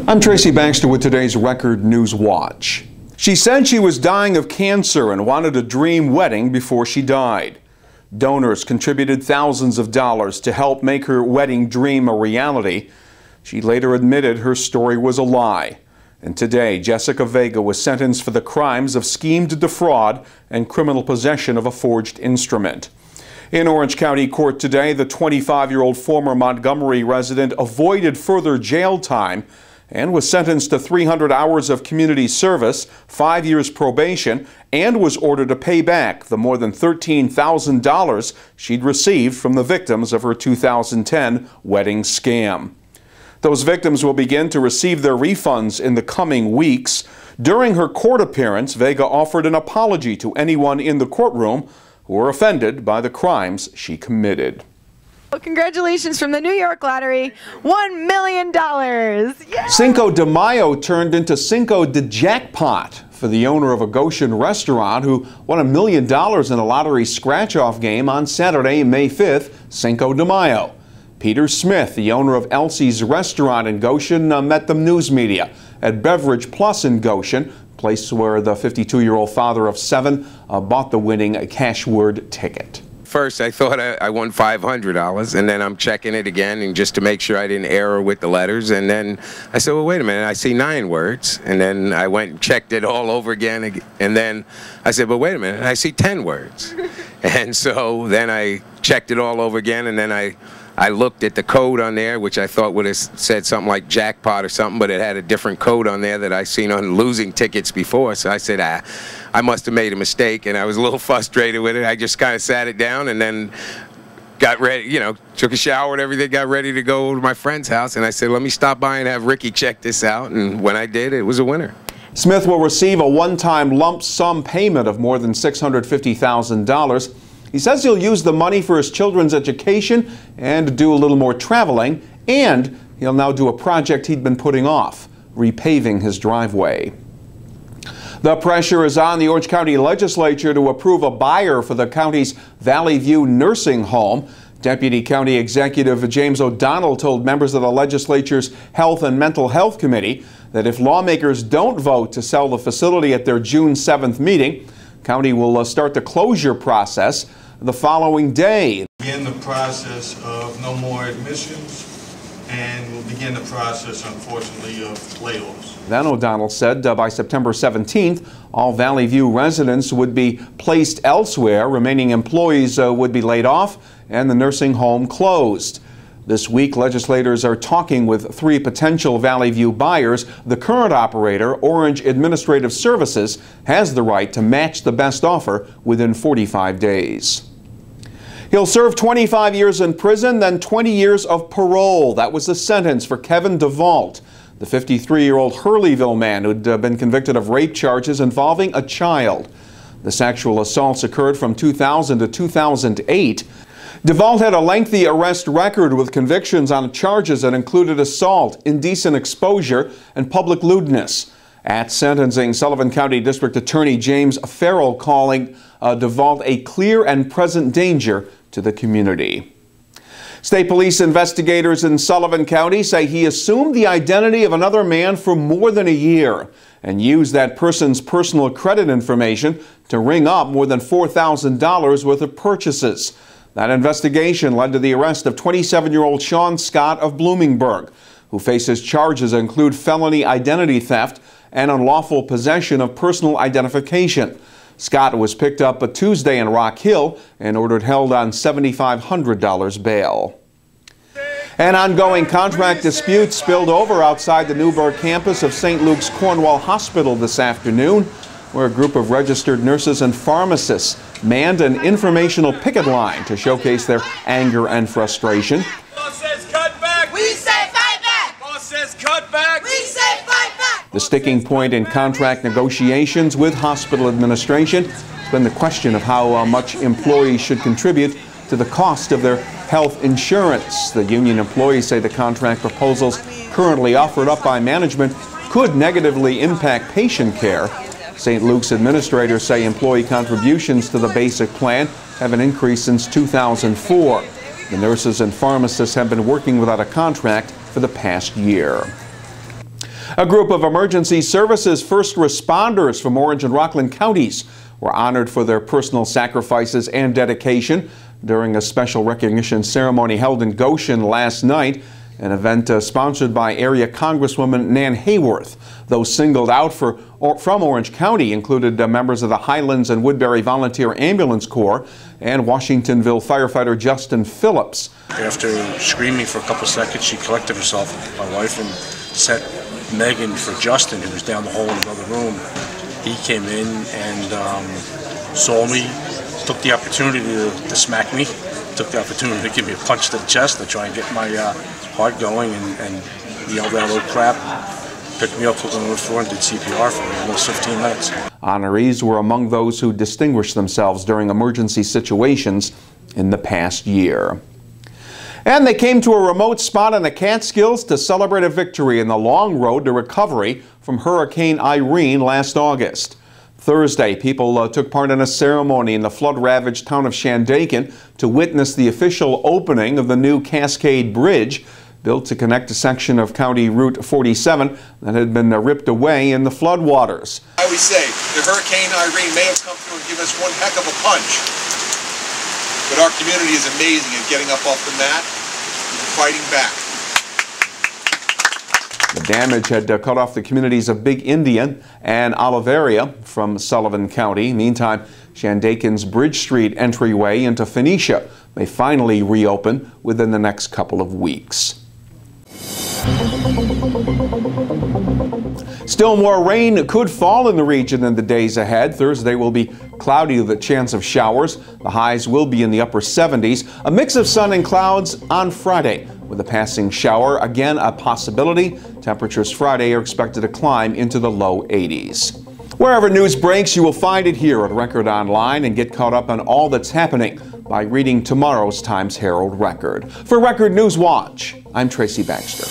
I'm Tracy Baxter with today's Record Newswatch. She said she was dying of cancer and wanted a dream wedding before she died. Donors contributed thousands of dollars to help make her wedding dream a reality. She later admitted her story was a lie. And today, Jessica Vega was sentenced for the crimes of scheme to defraud and criminal possession of a forged instrument. In Orange County Court today, the 25-year-old former Montgomery resident avoided further jail time and was sentenced to 300 hours of community service, 5 years probation, and was ordered to pay back the more than $13,000 she'd received from the victims of her 2010 wedding scam. Those victims will begin to receive their refunds in the coming weeks. During her court appearance, Vega offered an apology to anyone in the courtroom who were offended by the crimes she committed. Well, congratulations from the New York Lottery, $1 million. Yay! Cinco de Mayo turned into Cinco de Jackpot for the owner of a Goshen restaurant who won $1 million in a lottery scratch-off game on Saturday, May 5th, Cinco de Mayo. Peter Smith, the owner of Elsie's restaurant in Goshen, met the news media at Beverage Plus in Goshen, place where the 52-year-old father of 7 bought the winning cashword ticket. First, I thought I won $500, and then I'm checking it again, and just to make sure I didn't error with the letters. And then I said, well, wait a minute, I see 9 words. And then I went and checked it all over again. And then I said, but wait a minute, I see 10 words. And so then I checked it all over again, and then I looked at the code on there, which I thought would have said something like jackpot or something, but it had a different code on there that I seen on losing tickets before. So I said, I must have made a mistake, and I was a little frustrated with it. I just kind of sat it down and then got ready, you know, took a shower and everything, got ready to go to my friend's house, and I said, let me stop by and have Ricky check this out. And when I did, it was a winner. Smith will receive a one-time lump sum payment of more than $650,000. He says he'll use the money for his children's education and do a little more traveling, and he'll now do a project he'd been putting off, repaving his driveway. The pressure is on the Orange County Legislature to approve a buyer for the county's Valley View nursing home. Deputy County Executive James O'Donnell told members of the legislature's Health and Mental Health Committee that if lawmakers don't vote to sell the facility at their June 7th meeting, county will start the closure process the following day. Begin the process of no more admissions, and we'll begin the process, unfortunately, of layoffs. Then O'Donnell said by September 17th, all Valley View residents would be placed elsewhere, remaining employees would be laid off, and the nursing home closed. This week, legislators are talking with 3 potential Valley View buyers. The current operator, Orange Administrative Services, has the right to match the best offer within 45 days. He'll serve 25 years in prison, then 20 years of parole. That was the sentence for Kevin Devault, the 53-year-old Hurleyville man who'd been convicted of rape charges involving a child. The sexual assaults occurred from 2000 to 2008. Devault had a lengthy arrest record with convictions on charges that included assault, indecent exposure, and public lewdness. At sentencing, Sullivan County District Attorney James Farrell calling Devault a clear and present danger to the community. State police investigators in Sullivan County say he assumed the identity of another man for more than a year and used that person's personal credit information to ring up more than $4,000 worth of purchases. That investigation led to the arrest of 27-year-old Sean Scott of Bloomingburg, who faces charges that include felony identity theft and unlawful possession of personal identification. Scott was picked up a Tuesday in Rock Hill and ordered held on $7,500 bail. An ongoing contract dispute spilled over outside the Newburgh campus of St. Luke's Cornwall Hospital this afternoon, where a group of registered nurses and pharmacists manned an informational picket line to showcase their anger and frustration. Boss says cut back. We say fight back. Boss says cut back. We say fight back. The sticking point in contract negotiations with hospital administration has been the question of how much employees should contribute to the cost of their health insurance. The union employees say the contract proposals currently offered up by management could negatively impact patient care. St. Luke's administrators say employee contributions to the basic plan have an increase since 2004. The nurses and pharmacists have been working without a contract for the past year. A group of emergency services first responders from Orange and Rockland counties were honored for their personal sacrifices and dedication during a special recognition ceremony held in Goshen last night, an event sponsored by area Congresswoman Nan Hayworth. Those singled out from Orange County included members of the Highlands and Woodbury Volunteer Ambulance Corps and Washingtonville firefighter Justin Phillips. After screaming for a couple seconds, she collected herself, my wife, and sent Megan for Justin, who was down the hall in another room. He came in and saw me, took the opportunity to smack me, took the opportunity to give me a punch to the chest to try and get my heart going, and yelled out, "Oh crap," picked me up, put me on the floor, and did CPR for almost 15 minutes. Honorees were among those who distinguished themselves during emergency situations in the past year. And they came to a remote spot in the Catskills to celebrate a victory in the long road to recovery from Hurricane Irene last August. Thursday, people took part in a ceremony in the flood-ravaged town of Shandaken to witness the official opening of the new Cascade Bridge, built to connect a section of County Route 47 that had been ripped away in the floodwaters. I always say, the Hurricane Irene may have come through and given us one heck of a punch, but our community is amazing at getting up off the mat and fighting back. The damage had cut off the communities of Big Indian and Oliveria from Sullivan County. Meantime, Shandaken's Bridge Street entryway into Phoenicia may finally reopen within the next couple of weeks. Still more rain could fall in the region in the days ahead. Thursday will be cloudy with a chance of showers. The highs will be in the upper 70s. A mix of sun and clouds on Friday with a passing shower. Again, a possibility. Temperatures Friday are expected to climb into the low 80s. Wherever news breaks, you will find it here at Record Online and get caught up on all that's happening by reading tomorrow's Times Herald Record. For Record Newswatch, I'm Tracy Baxter.